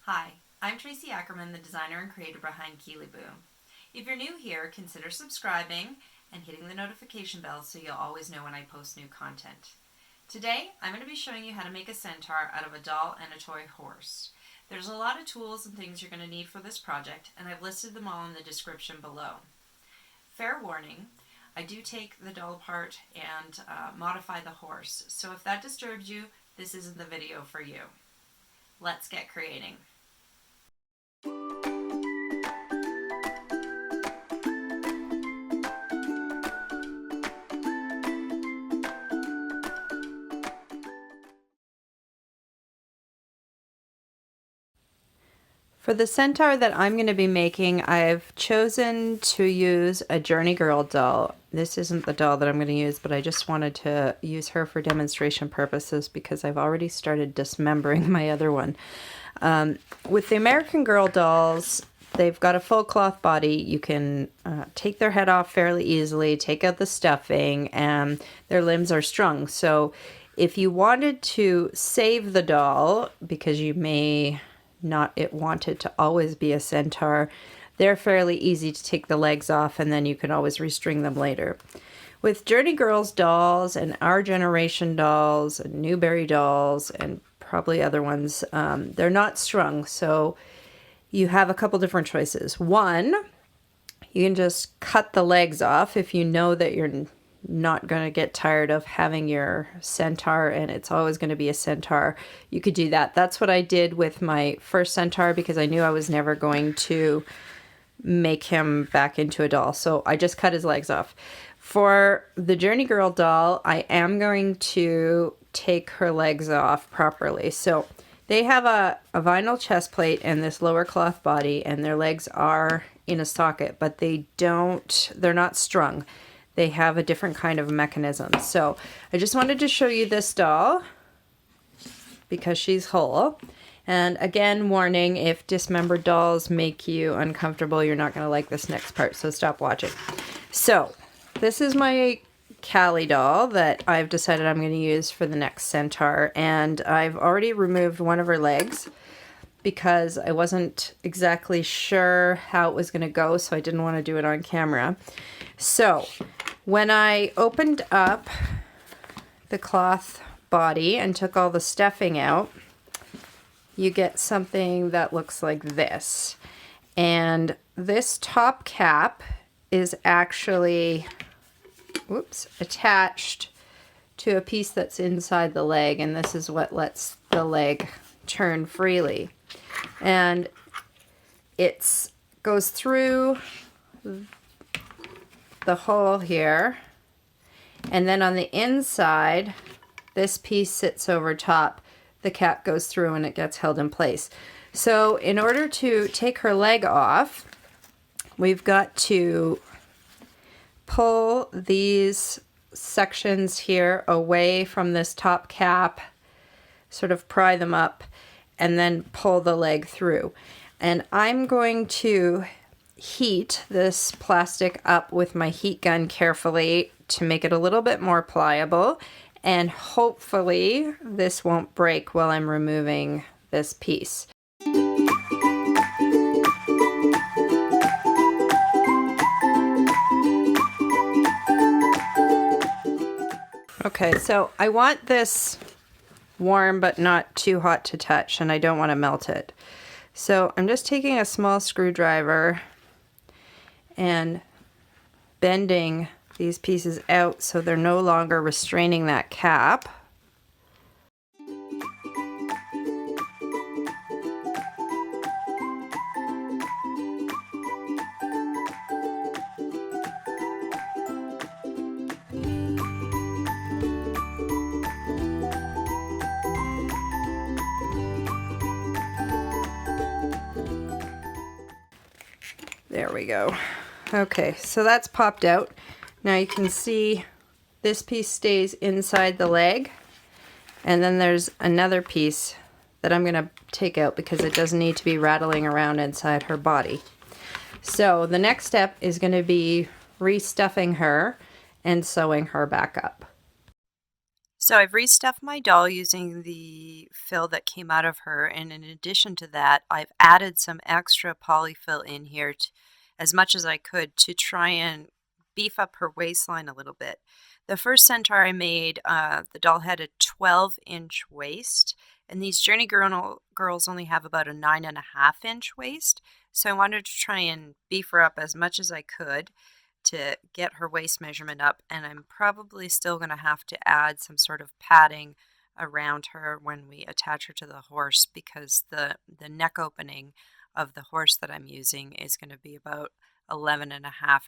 Hi, I'm Tracy Ackerman, the designer and creator behind Keely Boo. If you're new here, consider subscribing and hitting the notification bell so you'll always know when I post new content. Today, I'm going to be showing you how to make a centaur out of a doll and a toy horse. There's a lot of tools and things you're going to need for this project, and I've listed them all in the description below. Fair warning, I do take the doll apart and modify the horse, so if that disturbs you, this isn't the video for you. Let's get creating. For the centaur that I'm going to be making, I've chosen to use a Journey Girl doll. This isn't the doll that I'm going to use, but I just wanted to use her for demonstration purposes because I've already started dismembering my other one. With the American Girl dolls, they've got a full cloth body. You can take their head off fairly easily, take out the stuffing, and their limbs are strung. So if you wanted to save the doll, because you may not want it to always be a centaur, they're fairly easy to take the legs off, and then you can always restring them later. With Journey Girls dolls and Our Generation dolls and Newberry dolls and probably other ones, they're not strung, so you have a couple different choices. One, you can just cut the legs off if you know that you're not going to get tired of having your centaur and it's always going to be a centaur. You could do that. That's what I did with my first centaur because I knew I was never going to make him back into a doll. So I just cut his legs off. For the Journey Girl doll, I am going to take her legs off properly. So they have a vinyl chest plate and this lower cloth body, and their legs are in a socket, but they're not strung. They have a different kind of mechanism. So I just wanted to show you this doll because she's whole. And again, warning, if dismembered dolls make you uncomfortable, you're not going to like this next part, so stop watching. So this is my Callie doll that I've decided I'm going to use for the next centaur, and I've already removed one of her legs because I wasn't exactly sure how it was going to go, so I didn't want to do it on camera. So when I opened up the cloth body and took all the stuffing out, you get something that looks like this. And this top cap is actually, attached to a piece that's inside the leg, and this is what lets the leg turn freely. And it goes through the hole here, and then on the inside this piece sits over top. The cap goes through and it gets held in place. So in order to take her leg off, we've got to pull these sections here away from this top cap, sort of pry them up, and then pull the leg through. And I'm going to heat this plastic up with my heat gun carefully to make it a little bit more pliable, and hopefully this won't break while I'm removing this piece. Okay, so I want this warm but not too hot to touch, and I don't want to melt it. So I'm just taking a small screwdriver and bending these pieces out so they're no longer restraining that cap. There we go. Okay, so that's popped out. Now you can see this piece stays inside the leg, and then there's another piece that I'm going to take out because it doesn't need to be rattling around inside her body. So the next step is going to be restuffing her and sewing her back up. So I've restuffed my doll using the fill that came out of her, and in addition to that, I've added some extra polyfill in here as much as I could to try and beef up her waistline a little bit. The first Centaur I made, the doll had a 12-inch waist, and these girls only have about a 9.5-inch waist, so I wanted to try and beef her up as much as I could to get her waist measurement up, and I'm probably still going to have to add some sort of padding around her when we attach her to the horse, because the neck opening of the horse that I'm using is going to be about 11.5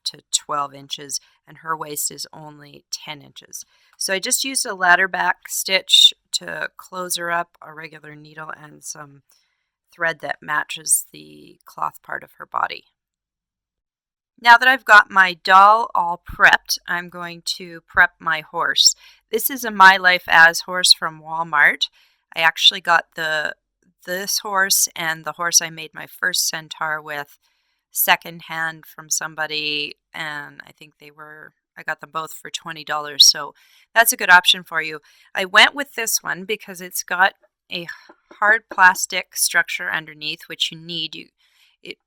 to 12 inches, and her waist is only 10 inches. So I just used a ladder back stitch to close her up, a regular needle, and some thread that matches the cloth part of her body. Now that I've got my doll all prepped, I'm going to prep my horse. This is a My Life As horse from Walmart. I actually got this horse and the horse I made my first Centaur with secondhand from somebody, and I got them both for $20, so that's a good option for you. I went with this one because it's got a hard plastic structure underneath, which you need.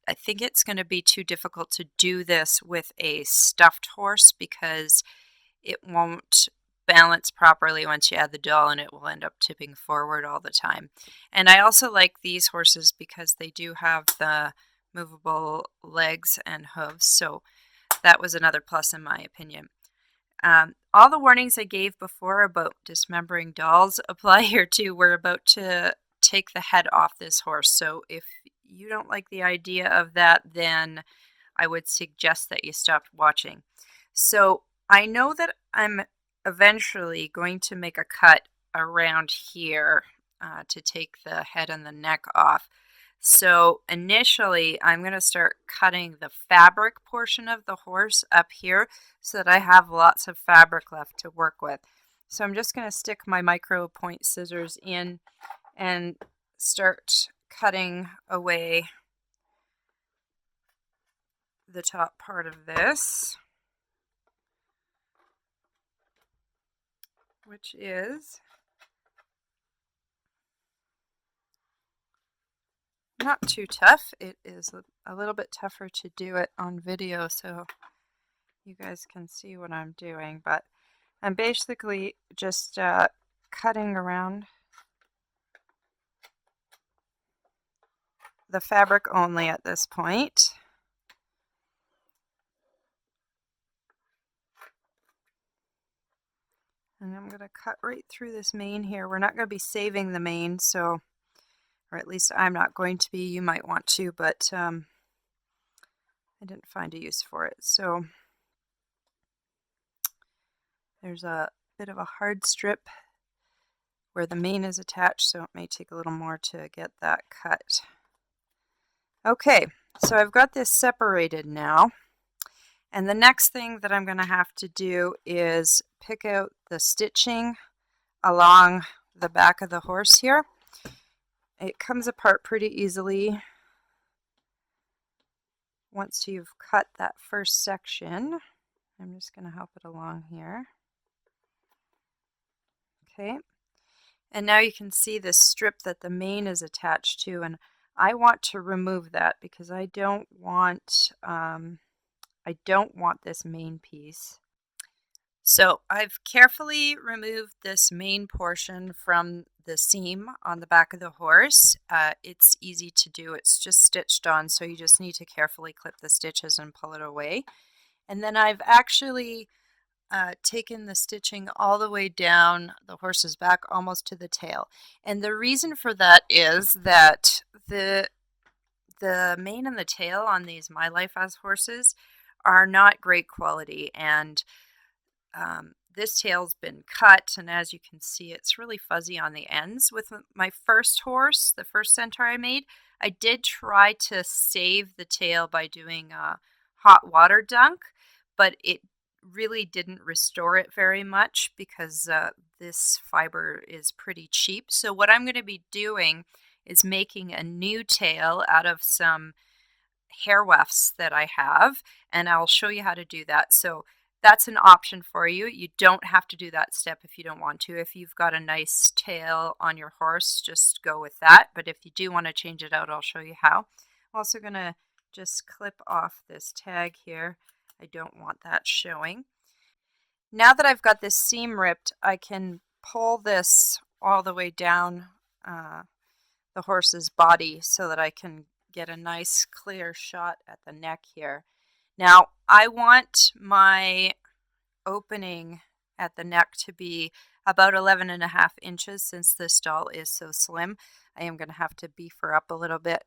I think it's going to be too difficult to do this with a stuffed horse because it won't balance properly once you add the doll, and it will end up tipping forward all the time. And I also like these horses because they do have the movable legs and hooves, so that was another plus in my opinion. All the warnings I gave before about dismembering dolls apply here too. We're about to take the head off this horse, so if you don't like the idea of that, then I would suggest that you stop watching. So I know that I'm eventually going to make a cut around here to take the head and the neck off. So initially I'm going to start cutting the fabric portion of the horse up here so that I have lots of fabric left to work with. So I'm just going to stick my micro point scissors in and start cutting away the top part of this, which is not too tough. It is a little bit tougher to do it on video so you guys can see what I'm doing, but I'm basically just cutting around the fabric only at this point. And I'm going to cut right through this mane here. We're not going to be saving the mane, so, or at least I'm not going to be. You might want to, but I didn't find a use for it. So there's a bit of a hard strip where the mane is attached, so it may take a little more to get that cut. Okay, so I've got this separated now. And the next thing that I'm going to have to do is pick out the stitching along the back of the horse here. It comes apart pretty easily once you've cut that first section. I'm just going to help it along here. Okay, and now you can see this strip that the mane is attached to, and I want to remove that because I don't want this main piece. So I've carefully removed this main portion from the seam on the back of the horse. It's easy to do. It's just stitched on, so you just need to carefully clip the stitches and pull it away. And then I've actually taken the stitching all the way down the horse's back almost to the tail. And the reason for that is that the mane and the tail on these My Life As horses are not great quality, and this tail's been cut, and as you can see, it's really fuzzy on the ends. With my first horse, the first Centaur I made, I did try to save the tail by doing a hot water dunk, but it really didn't restore it very much because this fiber is pretty cheap. So what I'm going to be doing is making a new tail out of some hair wefts that I have, and I'll show you how to do that. So that's an option for you. You don't have to do that step if you don't want to. If you've got a nice tail on your horse, just go with that. But if you do want to change it out, I'll show you how. I'm also going to just clip off this tag here. I don't want that showing. Now that I've got this seam ripped, I can pull this all the way down the horse's body so that I can get a nice clear shot at the neck here. Now, I want my opening at the neck to be about 11.5 inches since this doll is so slim. I am going to have to beef her up a little bit.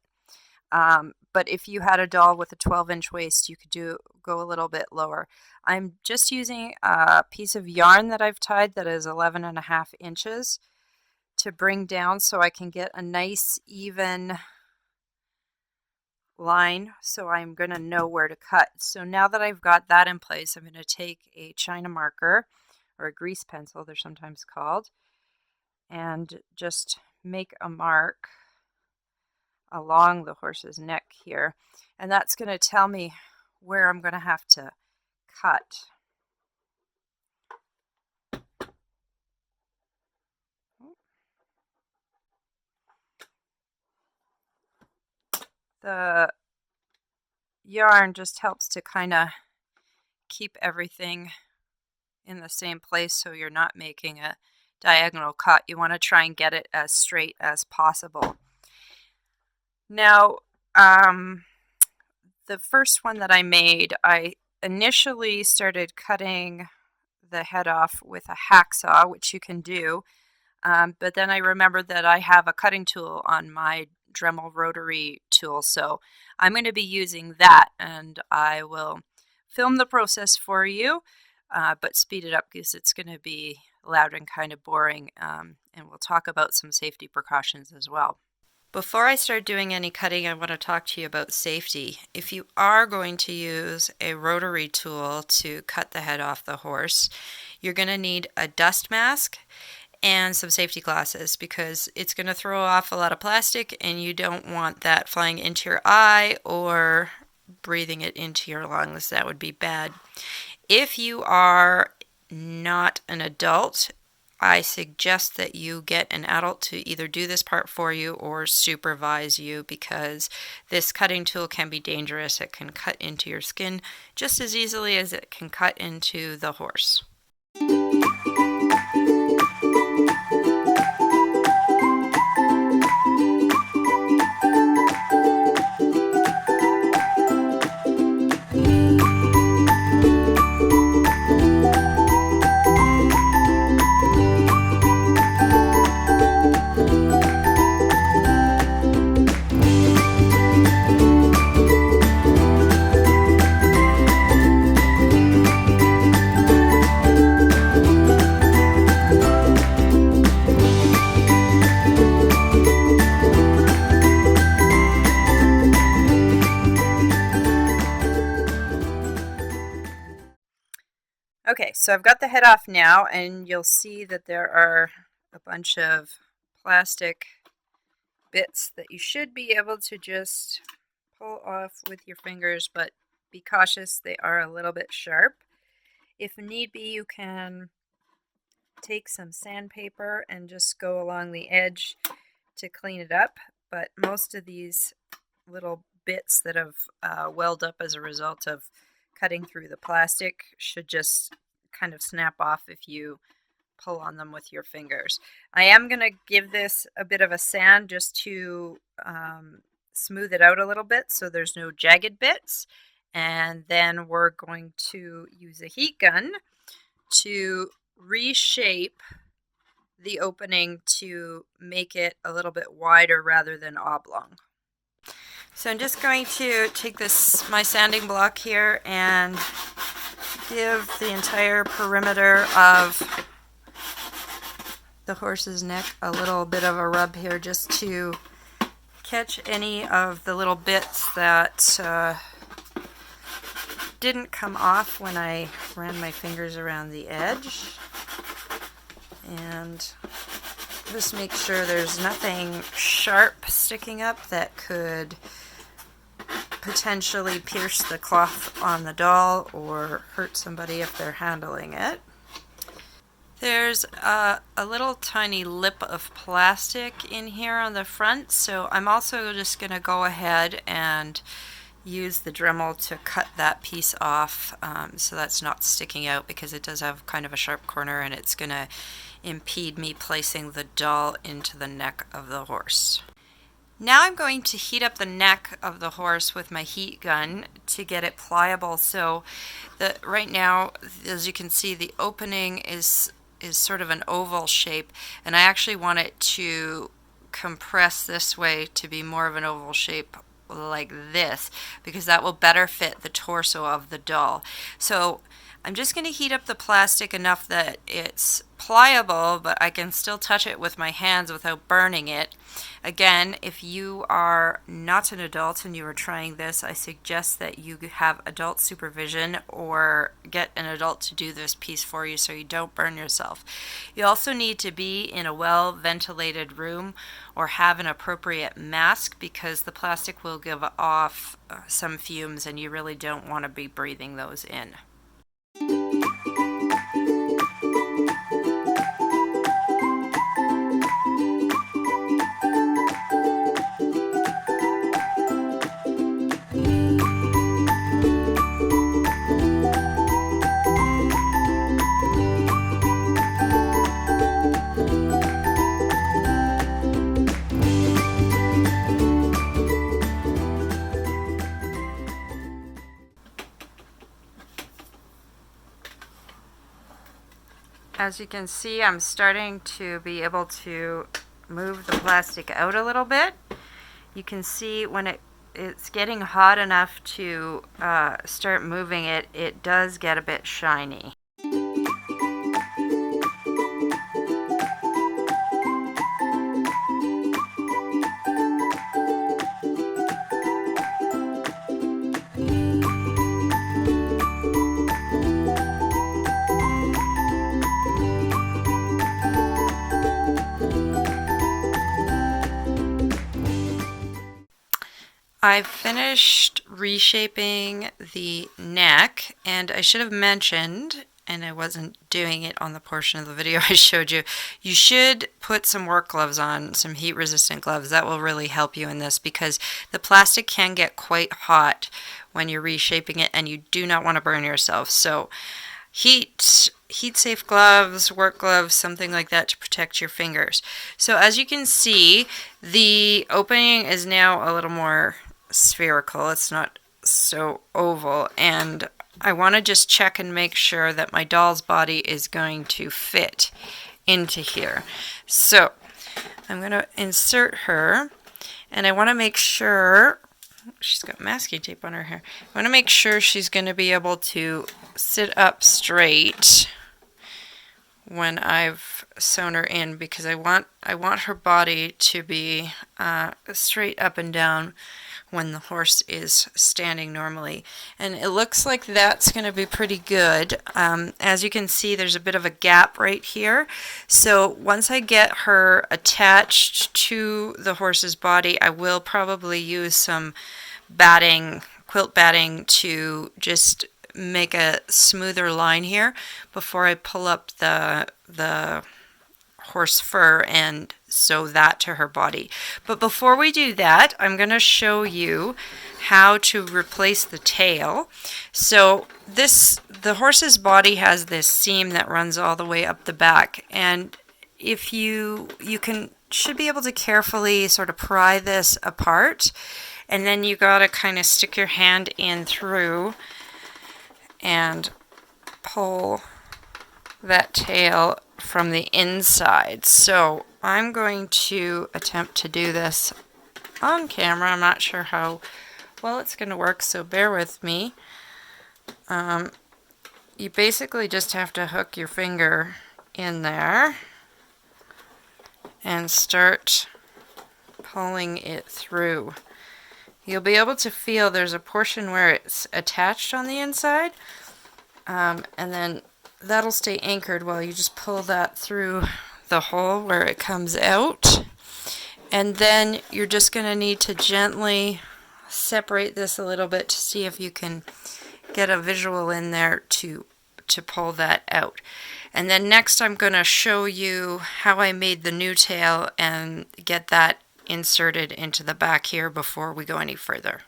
But if you had a doll with a 12-inch waist, you could go a little bit lower. I'm just using a piece of yarn that I've tied that is 11.5 inches to bring down so I can get a nice even line, so I'm going to know where to cut. So now that I've got that in place, I'm going to take a China marker, or a grease pencil they're sometimes called, and just make a mark along the horse's neck here, and that's going to tell me where I'm going to have to cut. The yarn just helps to kind of keep everything in the same place so you're not making a diagonal cut. You want to try and get it as straight as possible. Now, the first one that I made, I initially started cutting the head off with a hacksaw, which you can do, but then I remembered that I have a cutting tool on my Dremel rotary tool, so I'm going to be using that, and I will film the process for you, but speed it up because it's going to be loud and kind of boring, and we'll talk about some safety precautions as well. Before I start doing any cutting, I want to talk to you about safety. If you are going to use a rotary tool to cut the head off the horse, you're going to need a dust mask and some safety glasses because it's going to throw off a lot of plastic and you don't want that flying into your eye or breathing it into your lungs. That would be bad. If you are not an adult, I suggest that you get an adult to either do this part for you or supervise you because this cutting tool can be dangerous. It can cut into your skin just as easily as it can cut into the horse. Okay, so I've got the head off now, and you'll see that there are a bunch of plastic bits that you should be able to just pull off with your fingers, but be cautious, they are a little bit sharp. If need be, you can take some sandpaper and just go along the edge to clean it up, but most of these little bits that have welled up as a result of cutting through the plastic should just kind of snap off if you pull on them with your fingers. I am going to give this a bit of a sand just to smooth it out a little bit so there's no jagged bits, and then we're going to use a heat gun to reshape the opening to make it a little bit wider rather than oblong. So I'm just going to take my sanding block here and give the entire perimeter of the horse's neck a little bit of a rub here just to catch any of the little bits that didn't come off when I ran my fingers around the edge. And just make sure there's nothing sharp sticking up that could potentially pierce the cloth on the doll or hurt somebody if they're handling it. There's a little tiny lip of plastic in here on the front, so I'm also just going to go ahead and use the Dremel to cut that piece off so that's not sticking out, because it does have kind of a sharp corner and it's going to impede me placing the doll into the neck of the horse. Now I'm going to heat up the neck of the horse with my heat gun to get it pliable. So right now, as you can see, the opening is sort of an oval shape, and I actually want it to compress this way to be more of an oval shape like this, because that will better fit the torso of the doll. So I'm just going to heat up the plastic enough that it's pliable, but I can still touch it with my hands without burning it. Again, if you are not an adult and you are trying this, I suggest that you have adult supervision or get an adult to do this piece for you so you don't burn yourself. You also need to be in a well-ventilated room or have an appropriate mask, because the plastic will give off some fumes and you really don't want to be breathing those in. As you can see, I'm starting to be able to move the plastic out a little bit. You can see when it's getting hot enough to start moving it, it does get a bit shiny. I've finished reshaping the neck, and I should have mentioned, and I wasn't doing it on the portion of the video I showed you, you should put some work gloves on, some heat resistant gloves. That will really help you in this, because the plastic can get quite hot when you're reshaping it and you do not want to burn yourself. So heat safe gloves, work gloves, something like that to protect your fingers. So as you can see, the opening is now a little more spherical. It's not so oval, and I want to just check and make sure that my doll's body is going to fit into here. So I'm going to insert her, and I want to make sure she's got masking tape on her hair. I want to make sure she's going to be able to sit up straight when I've sewn her in, because I want her body to be straight up and down when the horse is standing normally. And it looks like that's going to be pretty good. As you can see, there's a bit of a gap right here. So once I get her attached to the horse's body, I will probably use some batting, quilt batting, to just make a smoother line here before I pull up the horse fur and sew that to her body. But before we do that, I'm going to show you how to replace the tail. So the horse's body has this seam that runs all the way up the back, and if you should be able to carefully sort of pry this apart, and then you got to kind of stick your hand in through and pull that tail from the inside. So I'm going to attempt to do this on camera. I'm not sure how well it's going to work, so bear with me. You basically just have to hook your finger in there and start pulling it through. You'll be able to feel there's a portion where it's attached on the inside, and then that'll stay anchored while you just pull that through the hole where it comes out. And then you're just going to need to gently separate this a little bit to see if you can get a visual in there to pull that out. And then next I'm going to show you how I made the new tail and get that inserted into the back here before we go any further.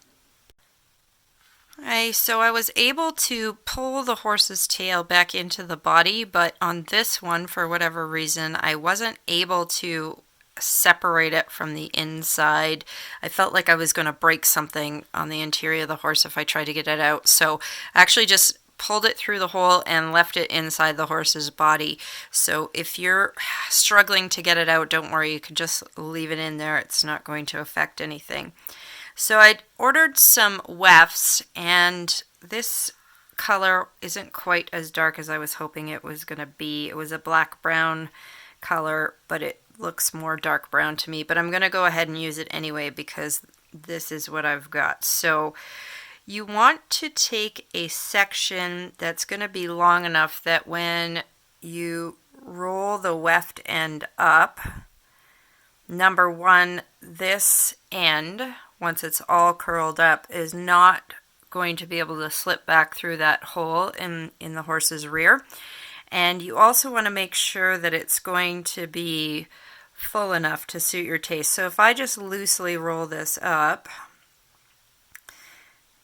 Okay, so I was able to pull the horse's tail back into the body, but on this one, for whatever reason, I wasn't able to separate it from the inside. I felt like I was going to break something on the interior of the horse if I tried to get it out. So I actually just pulled it through the hole and left it inside the horse's body. So if you're struggling to get it out, don't worry, you can just leave it in there. It's not going to affect anything. So I ordered some wefts, and this color isn't quite as dark as I was hoping it was going to be. It was a black-brown color, but it looks more dark brown to me. But I'm going to go ahead and use it anyway because this is what I've got. So you want to take a section that's going to be long enough that when you roll the weft end up, number one, this end, once it's all curled up, is not going to be able to slip back through that hole in the horse's rear. And you also want to make sure that it's going to be full enough to suit your taste. So if I just loosely roll this up,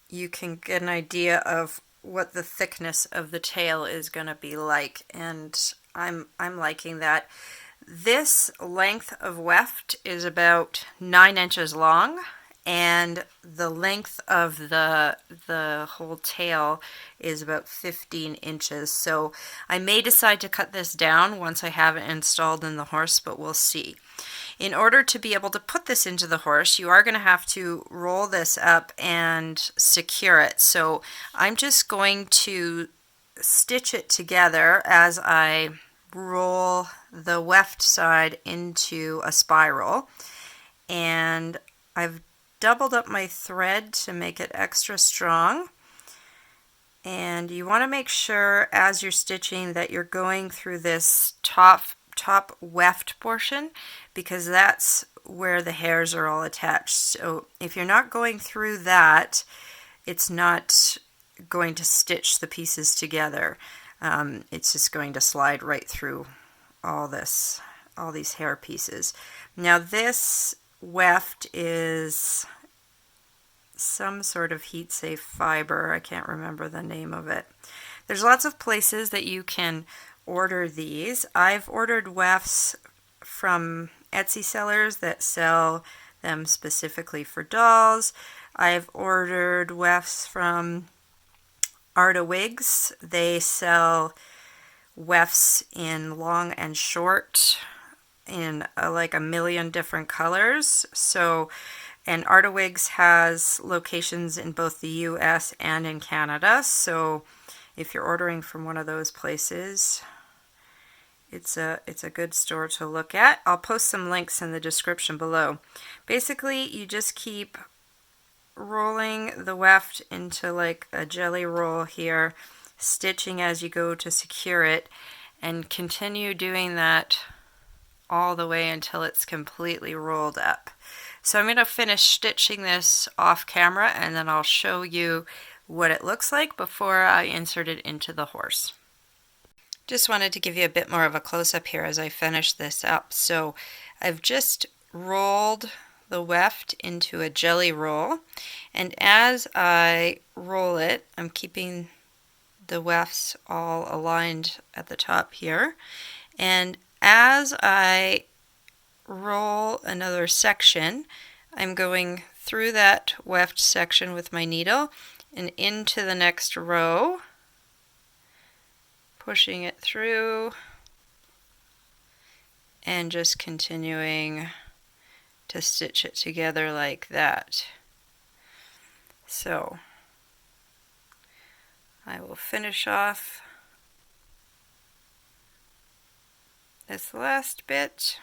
you can get an idea of what the thickness of the tail is going to be like, and I'm liking that. This length of weft is about 9 inches long, and the length of the whole tail is about 15 inches. So I may decide to cut this down once I have it installed in the horse, but we'll see. In order to be able to put this into the horse, you are going to have to roll this up and secure it. So I'm just going to stitch it together as I roll the weft side into a spiral, and I've doubled up my thread to make it extra strong. And you want to make sure as you're stitching that you're going through this top weft portion, because that's where the hairs are all attached. So if you're not going through that, it's not going to stitch the pieces together. It's just going to slide right through all these hair pieces. Now this weft is some sort of heat safe fiber. I can't remember the name of it. There's lots of places that you can order these. I've ordered wefts from Etsy sellers that sell them specifically for dolls. I've ordered wefts from Arta Wigs. They sell wefts in long and short in like a million different colors. So, and Arta Wigs has locations in both the US and in Canada. So if you're ordering from one of those places, it's a good store to look at. I'll post some links in the description below. Basically, you just keep rolling the weft into like a jelly roll here, stitching as you go to secure it, and continue doing that all the way until it's completely rolled up. So I'm going to finish stitching this off camera, and then I'll show you what it looks like before I insert it into the horse. Just wanted to give you a bit more of a close-up here as I finish this up. So I've just rolled the weft into a jelly roll, and as I roll it, I'm keeping the wefts all aligned at the top here, and as I roll another section, I'm going through that weft section with my needle and into the next row, pushing it through and just continuing to stitch it together like that. So I will finish off this last bit,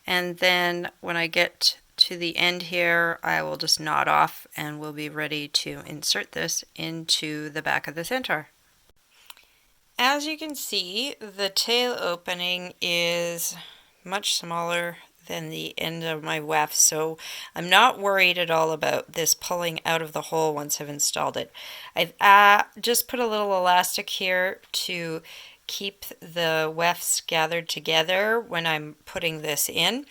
and then when I get to the end here, I will just knot off and we'll be ready to insert this into the back of the Centaur. As you can see, the tail opening is much smaller than the end of my weft, so I'm not worried at all about this pulling out of the hole once I've installed it. I've just put a little elastic here to keep the wefts gathered together when I'm putting this in.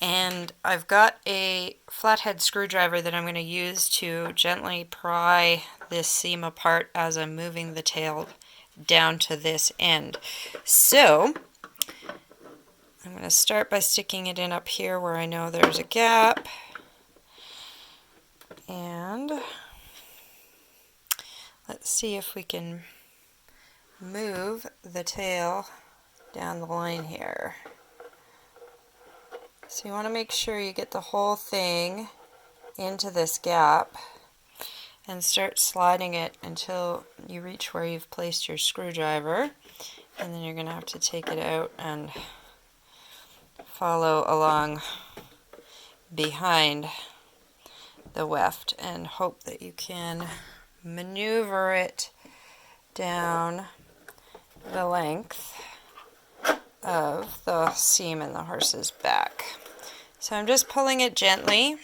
And I've got a flathead screwdriver that I'm going to use to gently pry this seam apart as I'm moving the tail down to this end. So I'm going to start by sticking it in up here where I know there's a gap. And let's see if we can move the tail down the line here. So you want to make sure you get the whole thing into this gap and start sliding it until you reach where you've placed your screwdriver, and then you're going to have to take it out and follow along behind the weft and hope that you can maneuver it down the length of the seam in the horse's back. So I'm just pulling it gently,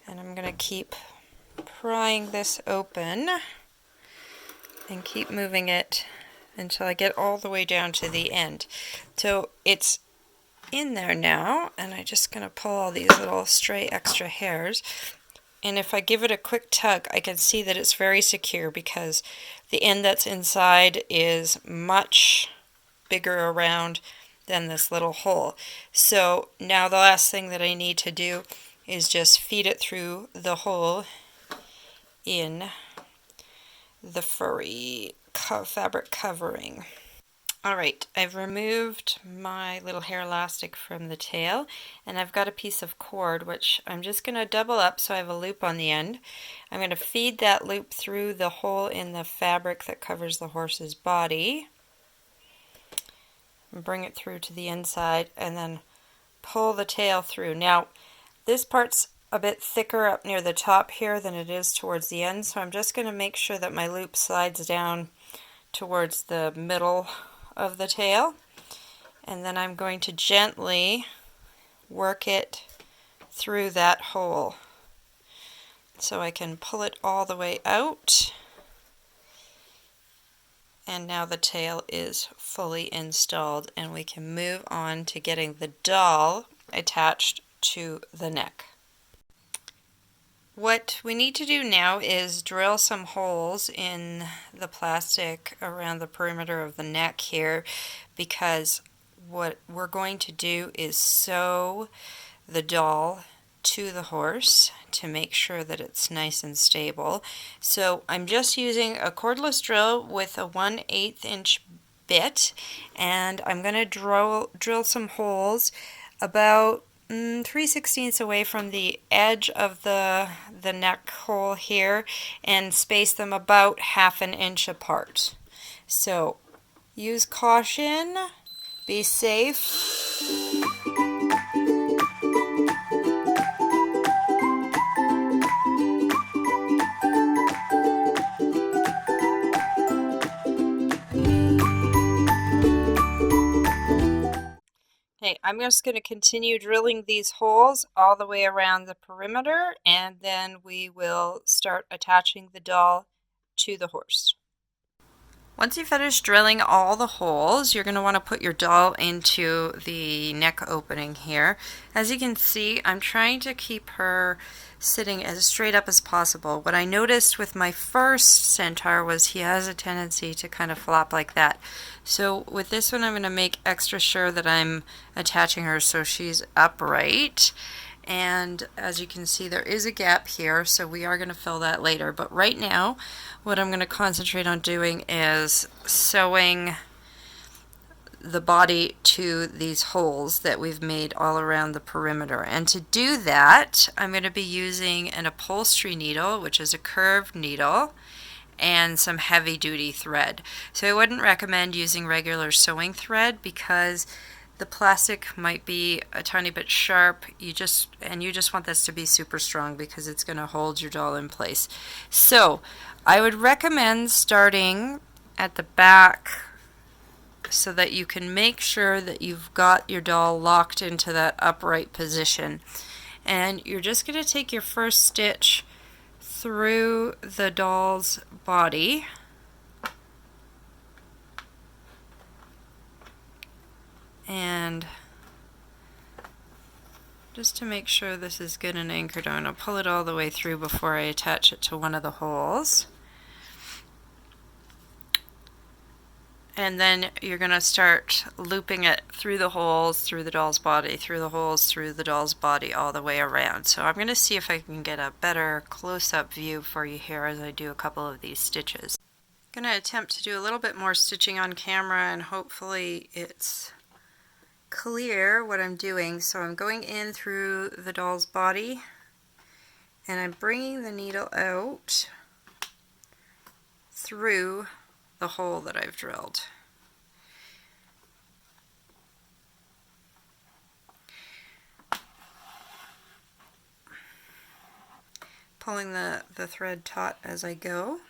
and I'm going to keep prying this open and keep moving it until I get all the way down to the end. So it's in there now, and I'm just going to pull all these little stray extra hairs. And if I give it a quick tug, I can see that it's very secure because the end that's inside is much bigger around than this little hole. So now the last thing that I need to do is just feed it through the hole in the furry fabric covering. Alright, I've removed my little hair elastic from the tail, and I've got a piece of cord which I'm just going to double up so I have a loop on the end. I'm going to feed that loop through the hole in the fabric that covers the horse's body, and bring it through to the inside, and then pull the tail through. Now, this part's a bit thicker up near the top here than it is towards the end, so I'm just going to make sure that my loop slides down towards the middle of the tail, and then I'm going to gently work it through that hole so I can pull it all the way out. And now the tail is fully installed, and we can move on to getting the doll attached to the neck. What we need to do now is drill some holes in the plastic around the perimeter of the neck here, because what we're going to do is sew the doll to the horse to make sure that it's nice and stable. So I'm just using a cordless drill with a 1/8 inch bit, and I'm going to drill some holes about 3/16 away from the edge of the neck hole here, and space them about 1/2 inch apart. So use caution, be safe. Okay, I'm just going to continue drilling these holes all the way around the perimeter, and then we will start attaching the doll to the horse. Once you finish drilling all the holes, you're going to want to put your doll into the neck opening here. As you can see, I'm trying to keep her sitting as straight up as possible. What I noticed with my first Centaur was he has a tendency to kind of flop like that. So with this one, I'm going to make extra sure that I'm attaching her so she's upright. And as you can see, there is a gap here, so we are going to fill that later. But right now, what I'm going to concentrate on doing is sewing the body to these holes that we've made all around the perimeter. And to do that, I'm going to be using an upholstery needle, which is a curved needle, and some heavy-duty thread. So I wouldn't recommend using regular sewing thread because the plastic might be a tiny bit sharp. You just want this to be super strong because it's going to hold your doll in place. So I would recommend starting at the back so that you can make sure that you've got your doll locked into that upright position. And you're just going to take your first stitch through the doll's body. And just to make sure this is good and anchored, I'm going to pull it all the way through before I attach it to one of the holes. And then you're going to start looping it through the holes, through the doll's body, through the holes, through the doll's body, all the way around. So I'm going to see if I can get a better close-up view for you here as I do a couple of these stitches. I'm going to attempt to do a little bit more stitching on camera, and hopefully it's clear what I'm doing. So I'm going in through the doll's body, and I'm bringing the needle out through the hole that I've drilled. Pulling the thread taut as I go.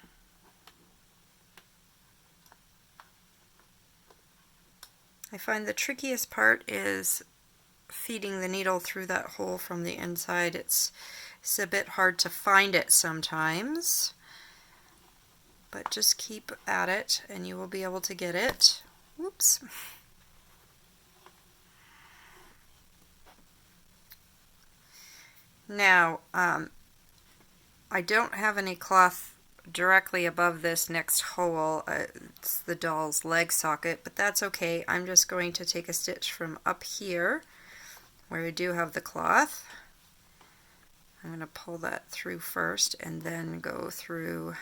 I find the trickiest part is feeding the needle through that hole from the inside. It's a bit hard to find it sometimes, but just keep at it and you will be able to get it. Whoops. Now, I don't have any cloth directly above this next hole. It's the doll's leg socket, but that's okay. I'm just going to take a stitch from up here where I do have the cloth. I'm going to pull that through first and then go through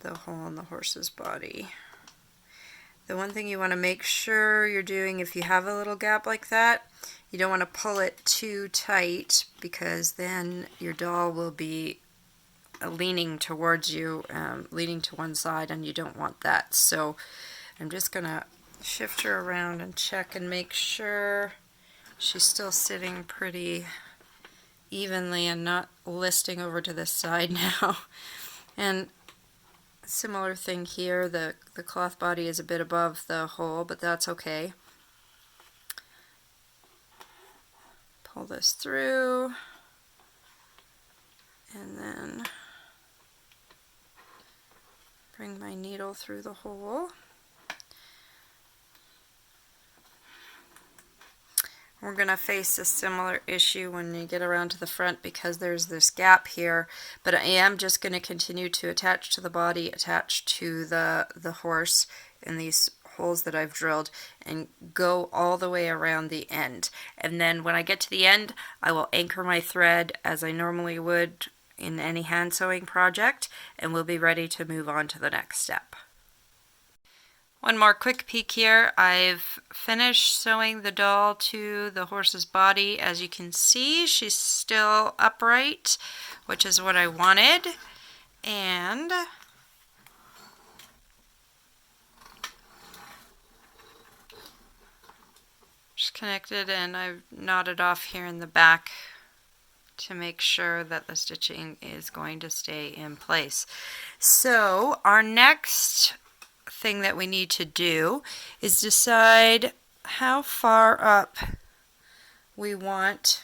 the hole in the horse's body. The one thing you want to make sure you're doing, if you have a little gap like that, you don't want to pull it too tight, because then your doll will be leaning towards you, leaning to one side, and you don't want that. So I'm just going to shift her around and check and make sure she's still sitting pretty evenly and not listing over to this side now. And similar thing here, the cloth body is a bit above the hole, but that's okay. Pull this through, and then bring my needle through the hole. We're going to face a similar issue when you get around to the front, because there's this gap here, but I am just going to continue to attach to the body, attach to the horse in these holes that I've drilled, and go all the way around the end. And then when I get to the end, I will anchor my thread as I normally would in any hand sewing project, and we'll be ready to move on to the next step. One more quick peek here. I've finished sewing the doll to the horse's body. As you can see, she's still upright, which is what I wanted. And just connected, and I've knotted off here in the back to make sure that the stitching is going to stay in place. So our next thing that we need to do is decide how far up we want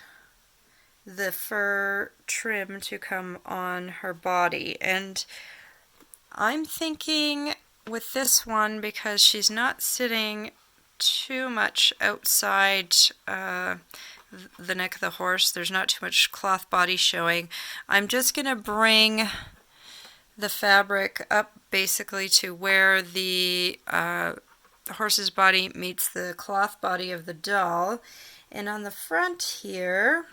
the fur trim to come on her body. And I'm thinking with this one, because she's not sitting too much outside the neck of the horse, there's not too much cloth body showing, I'm just going to bring the fabric up basically to where the horse's body meets the cloth body of the doll. And on the front here,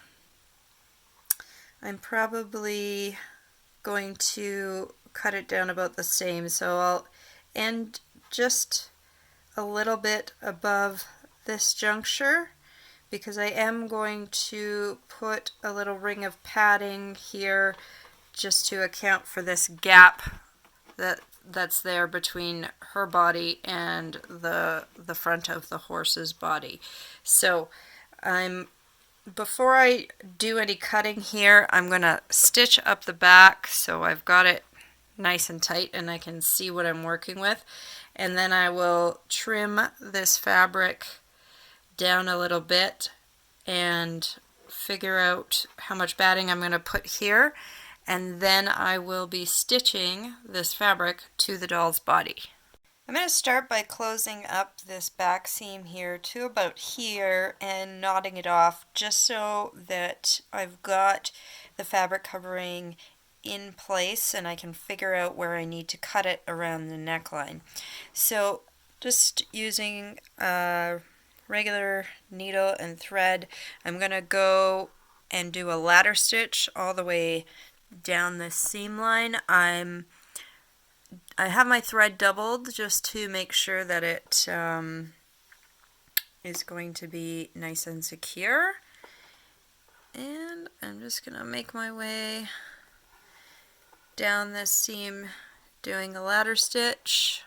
I'm probably going to cut it down about the same. So I'll end just a little bit above this juncture, because I am going to put a little ring of padding here just to account for this gap that's there between her body and the front of the horse's body. So before I do any cutting here, I'm going to stitch up the back so I've got it nice and tight and I can see what I'm working with. and then I will trim this fabric down a little bit and figure out how much batting I'm going to put here, and then I will be stitching this fabric to the doll's body. I'm going to start by closing up this back seam here to about here and knotting it off just so that I've got the fabric covering in place and I can figure out where I need to cut it around the neckline. So just using a regular needle and thread, I'm going to go and do a ladder stitch all the way down this seam line. I have my thread doubled just to make sure that it is going to be nice and secure. And I'm just going to make my way down this seam doing a ladder stitch.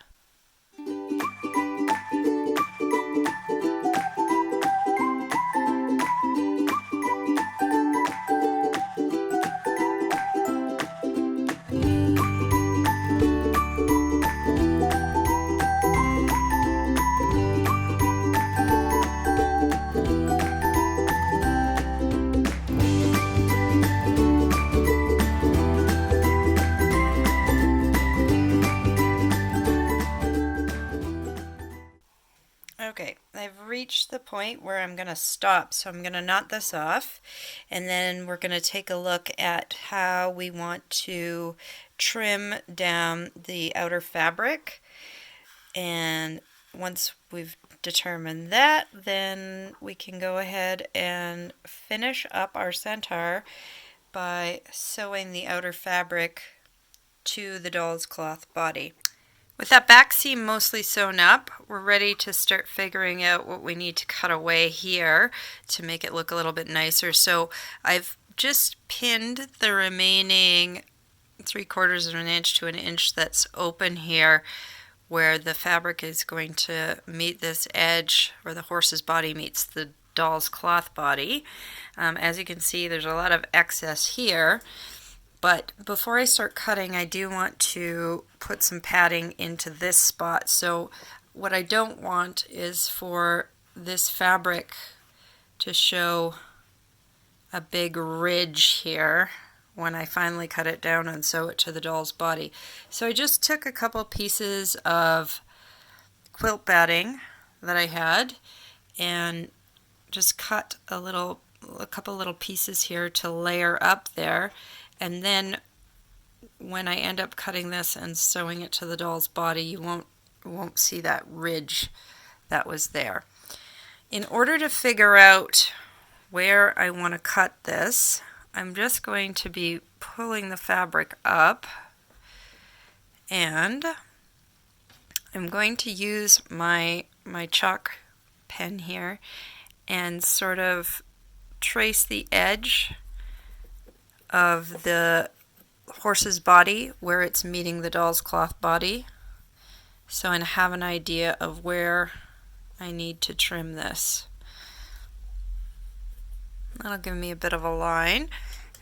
Okay, I've reached the point where I'm going to stop, so I'm going to knot this off, and then we're going to take a look at how we want to trim down the outer fabric. And once we've determined that, then we can go ahead and finish up our centaur by sewing the outer fabric to the doll's cloth body. With that back seam mostly sewn up, we're ready to start figuring out what we need to cut away here to make it look a little bit nicer. So I've just pinned the remaining 3/4 of an inch to an inch that's open here, where the fabric is going to meet this edge where the horse's body meets the doll's cloth body. As you can see, there's a lot of excess here. But before I start cutting, I do want to put some padding into this spot. So what I don't want is for this fabric to show a big ridge here when I finally cut it down and sew it to the doll's body. So I just took a couple pieces of quilt batting that I had and just cut a couple little pieces here to layer up there. And then when I end up cutting this and sewing it to the doll's body, you won't see that ridge that was there. In order to figure out where I want to cut this, I'm just going to be pulling the fabric up, and I'm going to use my chalk pen here and sort of trace the edge of the horse's body where it's meeting the doll's cloth body, so I have an idea of where I need to trim this. That'll give me a bit of a line,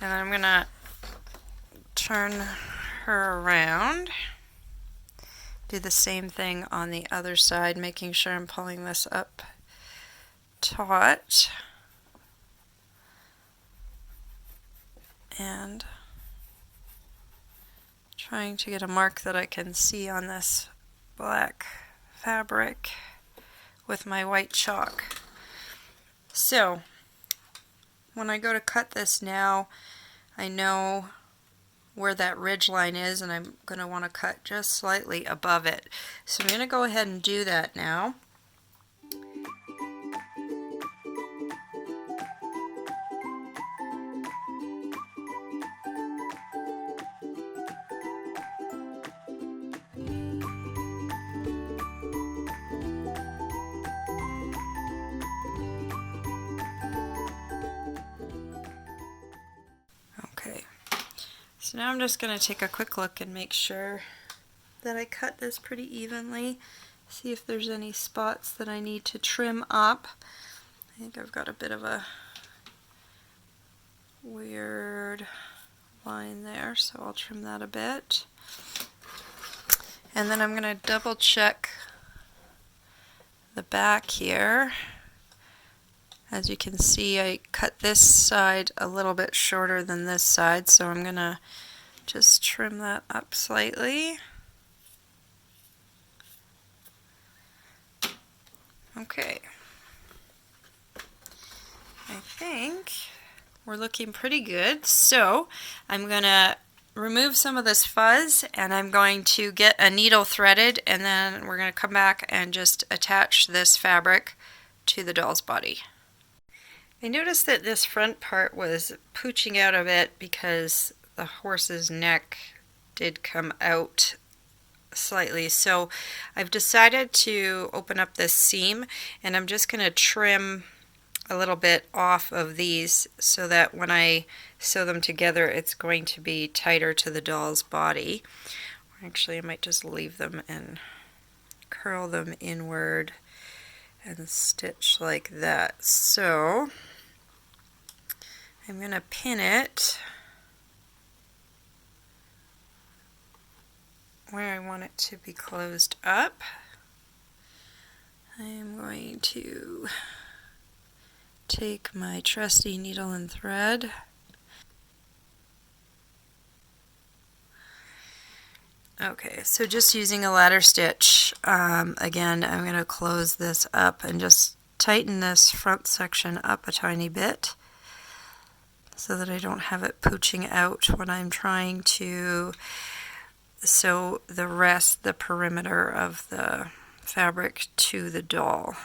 and I'm going to turn her around, do the same thing on the other side, making sure I'm pulling this up taut, and trying to get a mark that I can see on this black fabric with my white chalk. So when I go to cut this now, I know where that ridge line is, and I'm going to want to cut just slightly above it. So I'm going to go ahead and do that now. So now I'm just going to take a quick look and make sure that I cut this pretty evenly. See if there's any spots that I need to trim up. I think I've got a bit of a weird line there, so I'll trim that a bit. And then I'm going to double check the back here. As you can see, I cut this side a little bit shorter than this side, so I'm going to just trim that up slightly. Okay. I think we're looking pretty good. So I'm going to remove some of this fuzz, and I'm going to get a needle threaded, and then we're going to come back and just attach this fabric to the doll's body. I noticed that this front part was pooching out a bit because the horse's neck did come out slightly. So I've decided to open up this seam, and I'm just going to trim a little bit off of these so that when I sew them together it's going to be tighter to the doll's body. Actually, I might just leave them and curl them inward and stitch like that. So I'm going to pin it where I want it to be closed up. I'm going to take my trusty needle and thread. Okay, so just using a ladder stitch, again, I'm going to close this up and just tighten this front section up a tiny bit so that I don't have it pooching out when I'm trying to sew the perimeter of the fabric to the doll.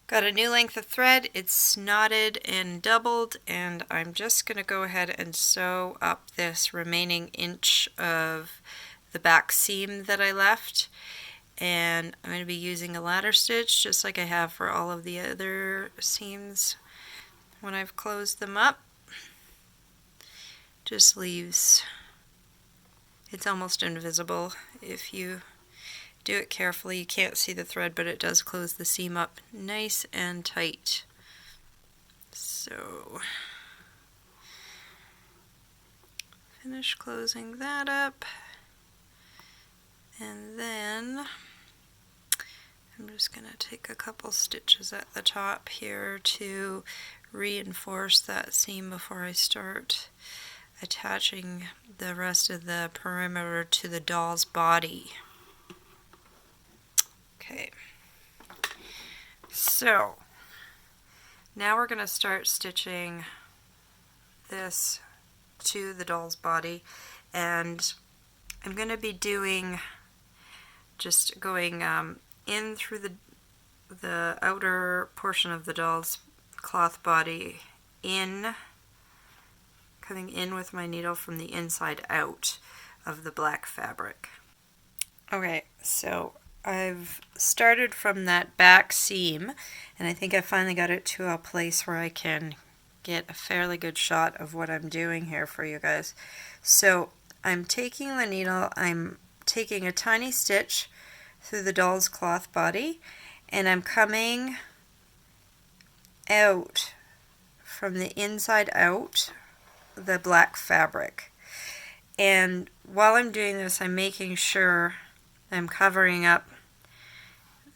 Got a new length of thread, it's knotted and doubled, and I'm just going to go ahead and sew up this remaining inch of the back seam that I left. And I'm going to be using a ladder stitch just like I have for all of the other seams when I've closed them up. Just leaves, it's almost invisible if you do it carefully. You can't see the thread, but it does close the seam up nice and tight. So finish closing that up, and then I'm just going to take a couple stitches at the top here to reinforce that seam before I start attaching the rest of the perimeter to the doll's body. Okay, so now we're going to start stitching this to the doll's body, and I'm going to be doing just going in through the outer portion of the doll's cloth body, coming in with my needle from the inside out of the black fabric. Okay, so I've started from that back seam, and I think I finally got it to a place where I can get a fairly good shot of what I'm doing here for you guys. So I'm taking the needle, I'm taking a tiny stitch through the doll's cloth body, and I'm coming out from the inside out the black fabric. And while I'm doing this, I'm making sure I'm covering up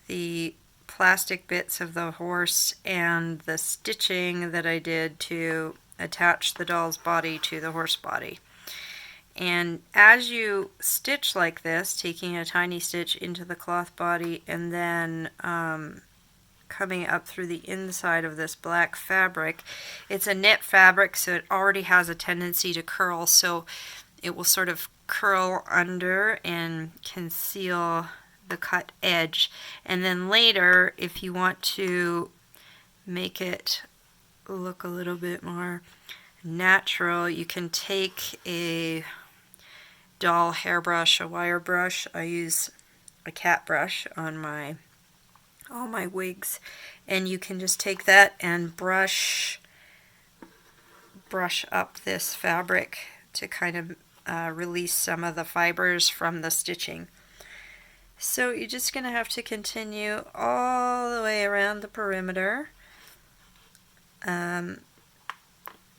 the plastic bits of the horse and the stitching that I did to attach the doll's body to the horse body. And as you stitch like this, taking a tiny stitch into the cloth body and then coming up through the inside of this black fabric, it's a knit fabric, so it already has a tendency to curl, so it will sort of curl under and conceal the cut edge. And then later, if you want to make it look a little bit more natural, you can take a doll hairbrush, a wire brush. I use a cat brush on all my wigs, and you can just take that and brush up this fabric to kind of release some of the fibers from the stitching. So you're just going to have to continue all the way around the perimeter,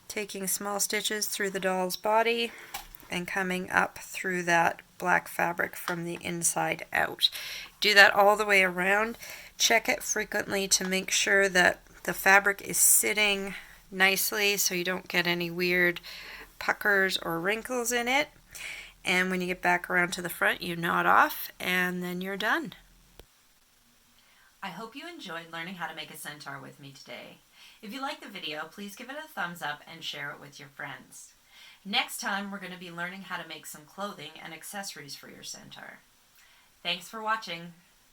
taking small stitches through the doll's body and coming up through that black fabric from the inside out. Do that all the way around. Check it frequently to make sure that the fabric is sitting nicely so you don't get any weird puckers or wrinkles in it. And when you get back around to the front, you knot off and then you're done. I hope you enjoyed learning how to make a centaur with me today. If you liked the video, please give it a thumbs up and share it with your friends. Next time, we're going to be learning how to make some clothing and accessories for your centaur. Thanks for watching.